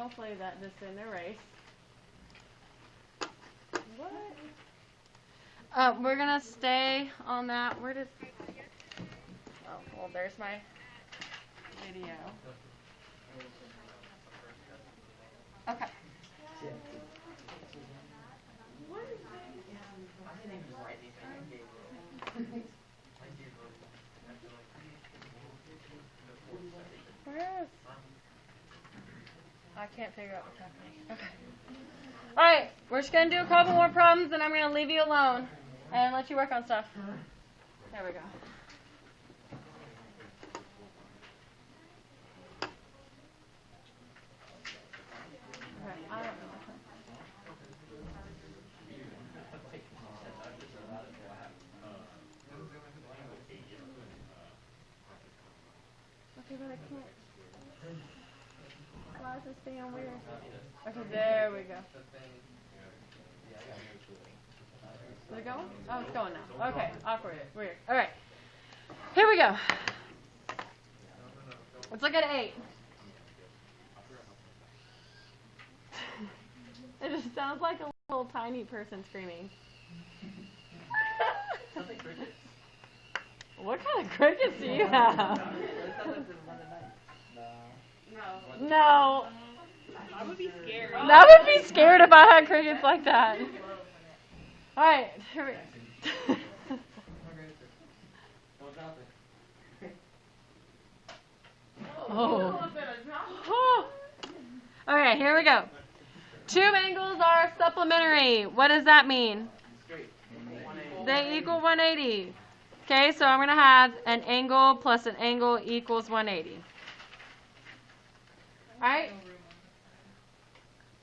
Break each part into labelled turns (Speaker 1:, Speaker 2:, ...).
Speaker 1: hopefully that just didn't erase. What? We're going to stay on that. Where did... Oh, well, there's my video. Okay. Where is... I can't figure out what's happening. Okay. All right, we're just going to do a couple more problems, and I'm going to leave you alone and let you work on stuff. There we go. Okay, I don't know. Okay, but I can't. Why is this being weird? Okay, there we go. Is it going? Oh, it's going now. Okay, awkward. Weird. All right. Here we go. Let's look at 8. It just sounds like a little tiny person screaming. What kind of crickets do you have? No.
Speaker 2: I would be scared.
Speaker 1: That would be scared if I had crickets like that. All right. Here we go. Oh. Okay, here we go. 2 angles are supplementary. What does that mean? They equal 180. Okay, so I'm going to have an angle plus an angle equals 180. All right?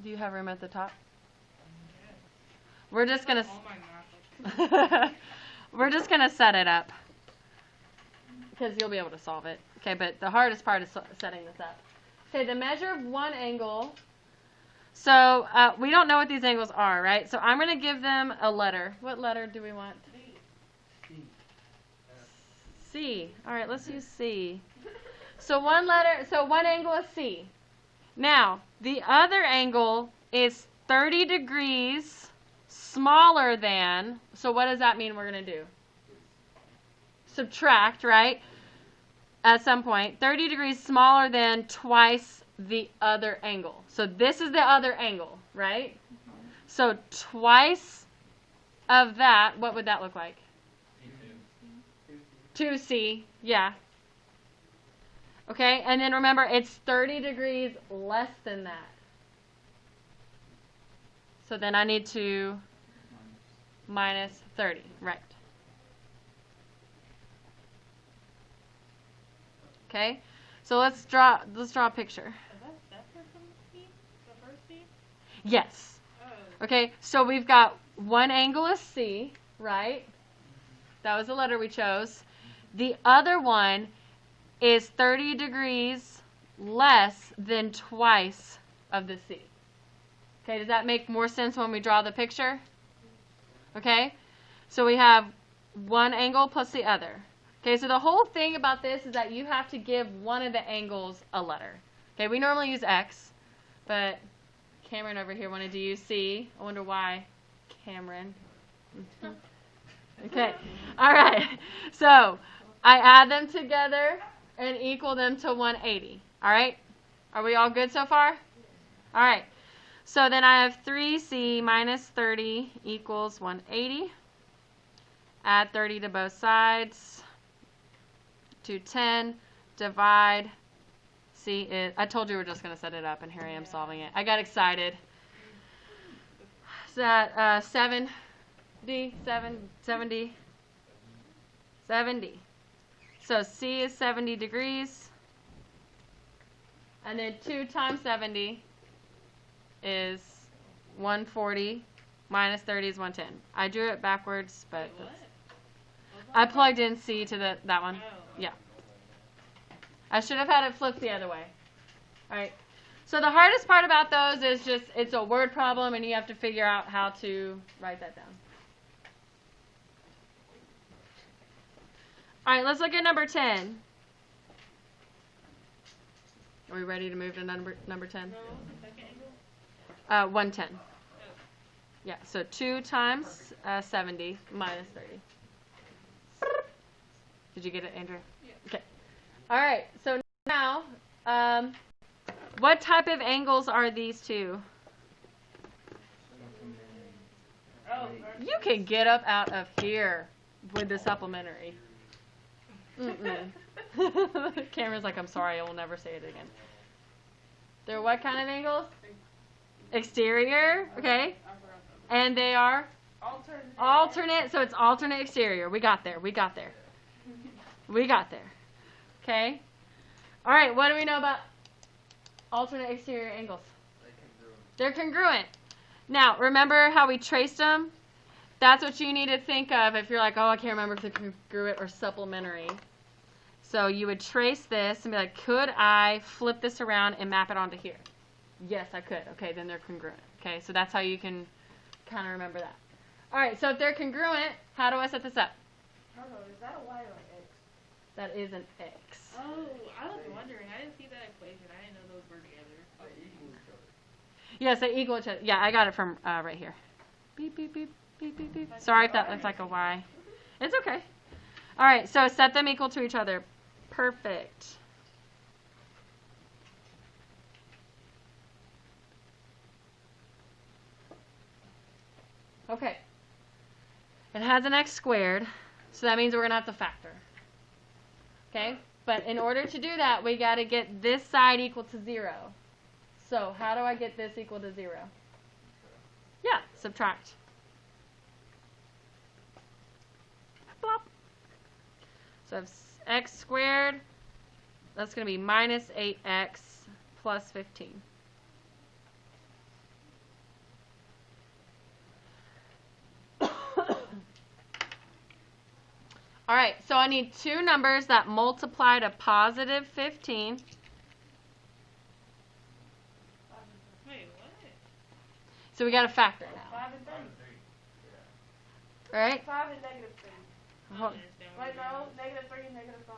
Speaker 1: Do you have room at the top? We're just going to we're just going to set it up because you'll be able to solve it. Okay, but the hardest part is setting this up. Okay, the measure of one angle. So we don't know what these angles are, right? So I'm going to give them a letter. What letter do we want? C. All right, let's use C. So one angle is C. Now, the other angle is 30 degrees smaller than, so what does that mean we're going to do? Subtract, right? At some point, 30 degrees smaller than twice the other angle. So this is the other angle, right? So twice of that, what would that look like? 2C, yeah. Okay, and then remember, it's 30 degrees less than that. So then I need to minus 30, right. Okay, so let's draw a picture.
Speaker 2: Is that separate from the C? The first C?
Speaker 1: Yes.
Speaker 2: Oh.
Speaker 1: Okay, so we've got one angle is C, right? That was the letter we chose. The other one is 30 degrees less than twice of the C. Okay, does that make more sense when we draw the picture? Okay, so we have one angle plus the other. Okay, so the whole thing about this is that you have to give one of the angles a letter. Okay, we normally use X, but Cameron over here wanted to use C. I wonder why, Cameron. Okay, all right, so I add them together and equal them to 180. All right, are we all good so far? All right, so then I have 3C minus 30 equals 180. Add 30 to both sides. 210, divide. C is, I told you we were just going to set it up, and here I am solving it. I got excited. Is that 70? 70. So C is 70 degrees. And then 2 times 70 is 140. Minus 30 is 110. I drew it backwards, but I plugged in C to that one. Yeah. I should have had it flipped the other way. All right. So the hardest part about those is just it's a word problem, and you have to figure out how to write that down. All right, let's look at number 10. Are we ready to move to number 10?
Speaker 2: No, what was the second angle?
Speaker 1: 110. Yeah, so 2 times 70 minus 30. Did you get it, Andrew?
Speaker 2: Yeah.
Speaker 1: Okay. All right, so now, what type of angles are these two?
Speaker 2: Oh,
Speaker 1: You can get up out of here with the supplementary. The camera's like, I'm sorry, I will never say it again. They're what kind of angles? Exterior, okay. And they are? Alternate, so it's alternate exterior. We got there. We got there. Okay. All right, what do we know about alternate exterior angles? They're congruent. Now, remember how we traced them? That's what you need to think of if you're like, oh, I can't remember if they're congruent or supplementary. So you would trace this and be like, could I flip this around and map it onto here? Yes, I could. Okay, then they're congruent. Okay, so that's how you can kind of remember that. All right, so if they're congruent, how do I set this up?
Speaker 3: Hold on, is that a Y or an X?
Speaker 1: That is an X.
Speaker 2: Oh, I was wondering. I didn't see that equation. I didn't know those were together.
Speaker 1: Yes, they equal each other. Yeah, I got it from right here. Beep, beep, beep, beep, beep, beep. Sorry if that looks like a Y. It's okay. All right, so set them equal to each other. Perfect. Okay. It has an x squared, so that means we're going to have to factor. Okay? But in order to do that, we got to get this side equal to 0. So how do I get this equal to 0? Yeah, subtract. Blop. So I have x squared. That's going to be minus 8x plus 15. All right, so I need two numbers that multiply to positive 15.
Speaker 2: Wait, what?
Speaker 1: So we got to factor now.
Speaker 3: 5 and 3.
Speaker 1: All right?
Speaker 3: 5 and negative 3.
Speaker 2: I
Speaker 1: Hold-
Speaker 2: don't understand what
Speaker 3: Wait,
Speaker 2: you're
Speaker 3: no,
Speaker 2: doing.
Speaker 3: negative 3 and negative 5.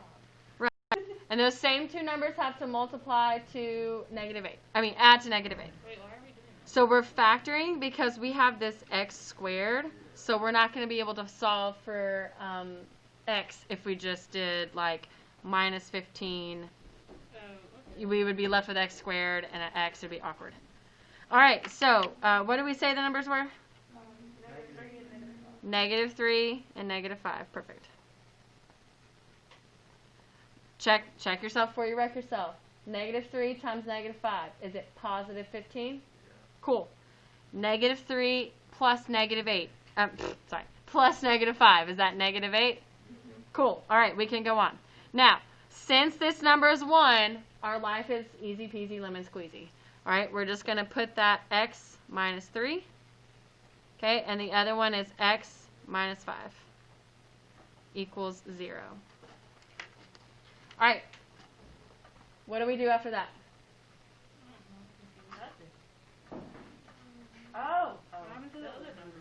Speaker 1: And those same two numbers have to multiply to negative 8. I mean, add to negative 8.
Speaker 2: Wait, why are we doing that?
Speaker 1: So we're factoring because we have this x squared. So we're not going to be able to solve for x if we just did like minus 15.
Speaker 2: Oh, okay.
Speaker 1: We would be left with x squared, and an x would be awkward. All right, so what did we say the numbers were?
Speaker 3: Negative 3 and negative 5.
Speaker 1: Negative 3 and negative 5. Perfect. Check yourself before you wreck yourself. Negative 3 times negative 5. Is it positive 15? Cool. Negative 3 plus negative 8. Sorry. Plus negative 5. Is that negative 8? Cool. All right, we can go on. Now, since this number is 1, our life is easy peasy lemon squeezy. All right, we're just going to put that x minus 3. Okay, and the other one is x minus 5 equals 0. All right. What do we do after that?
Speaker 3: Oh.
Speaker 2: What happened to the other number?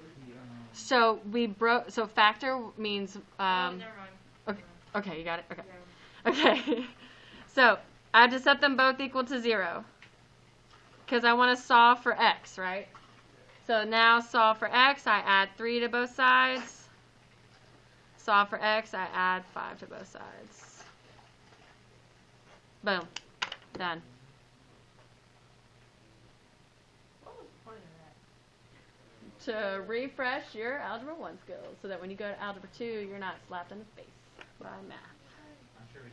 Speaker 1: So we broke. So factor means.
Speaker 2: Oh, never mind.
Speaker 1: Okay, you got it. Okay.
Speaker 2: Yeah.
Speaker 1: Okay. So I have to set them both equal to 0 because I want to solve for x, right? So now solve for x. I add 3 to both sides. Solve for x. I add 5 to both sides. Boom. Done.
Speaker 3: What was the point of that?
Speaker 1: To refresh your Algebra 1 skills so that when you go to Algebra 2, you're not slapped in the face by math.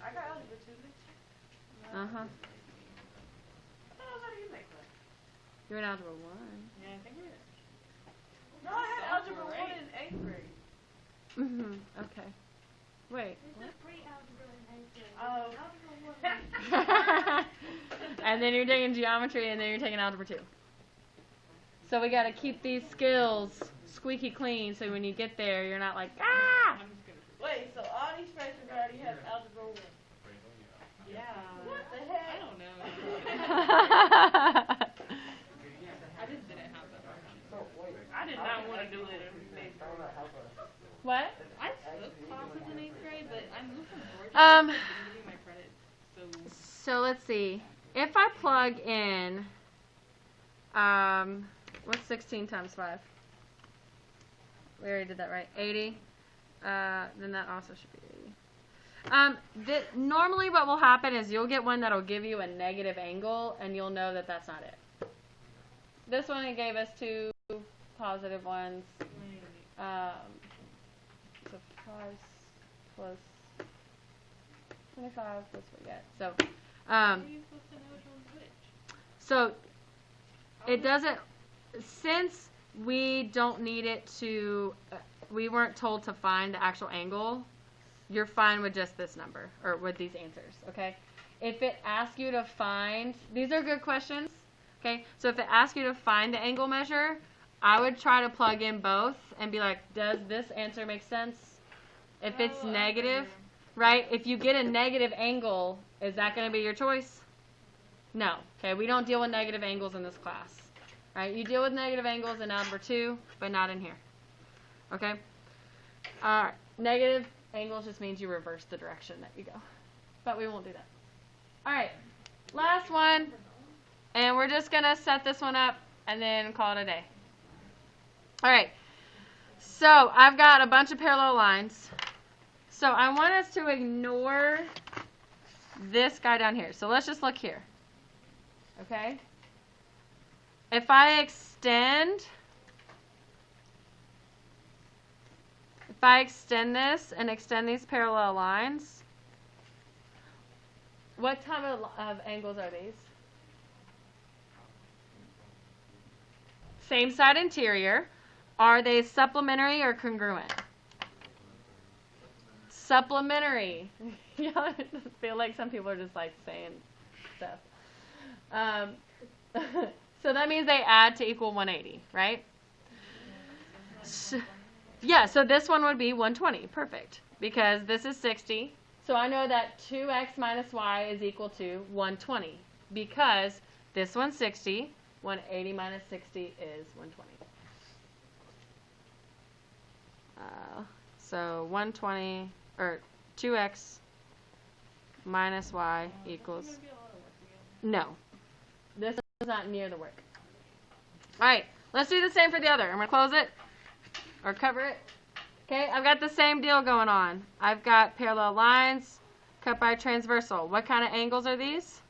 Speaker 3: I got algebra 2.
Speaker 1: Uh-huh.
Speaker 3: How do you make that?
Speaker 1: You're in Algebra 1.
Speaker 2: Yeah, I think we're.
Speaker 3: No, I had algebra 1
Speaker 2: Right.
Speaker 3: in 8th grade.
Speaker 1: Mm-hmm. Okay. Wait.
Speaker 3: Oh.
Speaker 1: And then you're taking geometry, and then you're taking Algebra 2. So we got to keep these skills squeaky clean so when you get there, you're not like, ah!
Speaker 2: I'm just gonna.
Speaker 3: Wait, so all these freshmen already have algebra 1.
Speaker 2: Yeah.
Speaker 3: What the
Speaker 2: I
Speaker 3: heck?
Speaker 2: don't know. I just didn't have that. I did not want to do it in 8th grade.
Speaker 1: What?
Speaker 2: I took classes in 8th grade, but I moved from Georgia.
Speaker 1: Um,
Speaker 2: So I didn't do my credits. So
Speaker 1: So let's see. If plug in, what's 16 times 5? We already did that, right? 80. Then that also should be 80. Normally what will happen is you'll get one that'll give you a negative angle, and you'll know that that's not it. This one, it gave us 2 positive ones. So 5 plus 25 plus what we get. So,
Speaker 2: How are you supposed to know which one's which?
Speaker 1: so it doesn't, since we don't need it to, we weren't told to find the actual angle, you're fine with just this number, or with these answers, okay? If it asks you to find, these are good questions, okay? So if it asks you to find the angle measure, I would try to plug in both and be like, does this answer make sense? If it's negative, right? If you get a negative angle, is that going to be your choice? No. Okay, we don't deal with negative angles in this class. Right? You deal with negative angles in algebra 2, but not in here. Okay? All right. Negative angles just means you reverse the direction that you go. But we won't do that. All right. Last one. And we're just going to set this one up and then call it a day. All right. So I've got a bunch of parallel lines. So I want us to ignore this guy down here. So let's just look here. Okay? If I extend this and extend these parallel lines, what type of angles are these? Same side interior. Are they supplementary or congruent? Supplementary. Yeah, I feel like some people are just like saying stuff. So that means they add to equal 180, right? So, yeah, so this one would be 120. Perfect. Because this is 60. So I know that 2x minus y is equal to 120. Because this one's 60. 180 minus 60 is 120. So 120, or 2x minus y equals, no, this is not near the work. All right, let's do the same for the other. I'm going to close it, or cover it. Okay, I've got the same deal going on. I've got parallel lines cut by transversal. What kind of angles are these?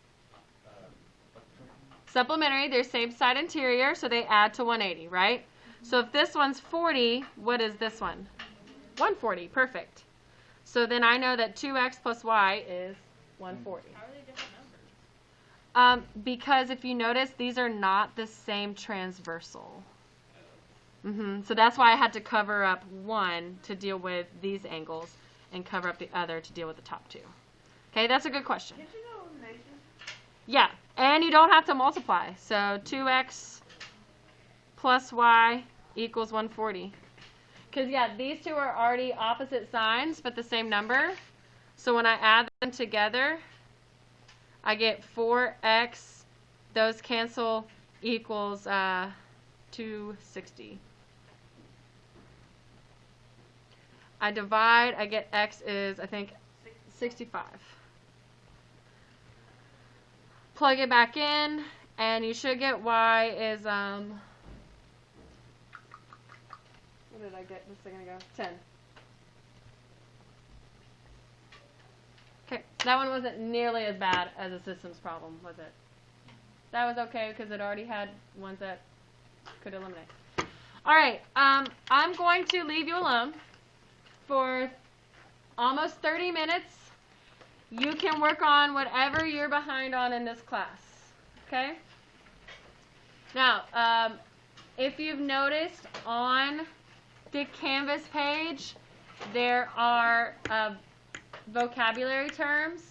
Speaker 1: Supplementary. They're same side interior, so they add to 180, right? So if this one's 40, what is this one? 140. Perfect. So then I know that 2x plus y is 140.
Speaker 2: How are they different numbers?
Speaker 1: Because if you notice, these are not the same transversal. So that's why I had to cover up one to deal with these angles and cover up the other to deal with the top two. Okay, that's a good question.
Speaker 3: Can't you know elimination?
Speaker 1: Yeah, and you don't have to multiply. So 2x plus y equals 140. Because, yeah, these two are already opposite signs, but the same number. So when I add them together, I get 4x, those cancel, equals 260. I divide, I get x is, I think, 65. Plug it back in, and you should get y is, what did I get just a second ago? 10. Okay, that one wasn't nearly as bad as a systems problem, was it? That was okay because it already had ones that could eliminate. All right, I'm going to leave you alone for almost 30 minutes. You can work on whatever you're behind on in this class, okay? Now, if you've noticed on the Canvas page, there are vocabulary terms.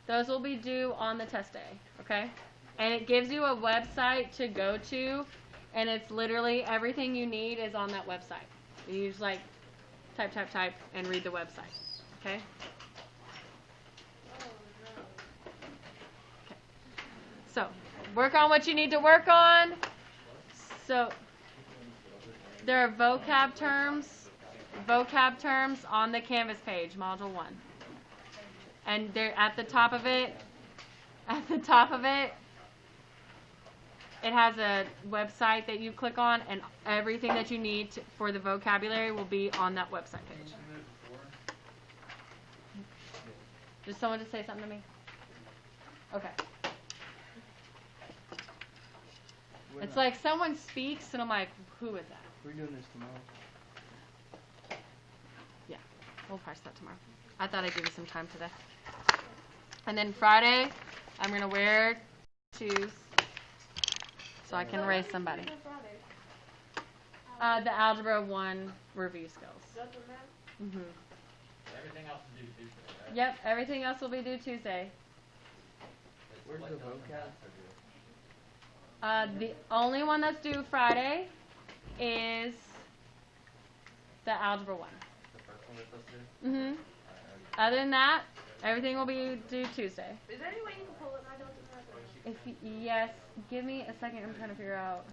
Speaker 1: Those will be due on the test day, okay? And it gives you a website to go to, and it's literally everything you need is on that website. You just like type, and read the website, okay? Okay. So, work on what you need to work on. So, there are vocab terms on the Canvas page, Module 1. And they're at the top of it, it has a website that you click on, and everything that you need for the vocabulary will be on that website page. Did someone just say something to me? Okay. It's like someone speaks, and I'm like, who is that?
Speaker 4: We're doing this tomorrow.
Speaker 1: Yeah, we'll parse that tomorrow. I thought I'd give you some time today. And then Friday, I'm going to wear shoes so I can raise somebody. The Algebra 1 review skills. Mm-hmm.
Speaker 5: Everything else is due Tuesday, right?
Speaker 1: Yep, everything else will be due Tuesday.
Speaker 4: Where's the vocab?
Speaker 1: The only one that's due Friday is the Algebra 1.
Speaker 5: The first one that's listed?
Speaker 1: Mm-hmm. Other than that, everything will be due Tuesday.
Speaker 3: Is there any way you can pull it? I don't think
Speaker 1: If yes, give me a second. I'm trying to figure out.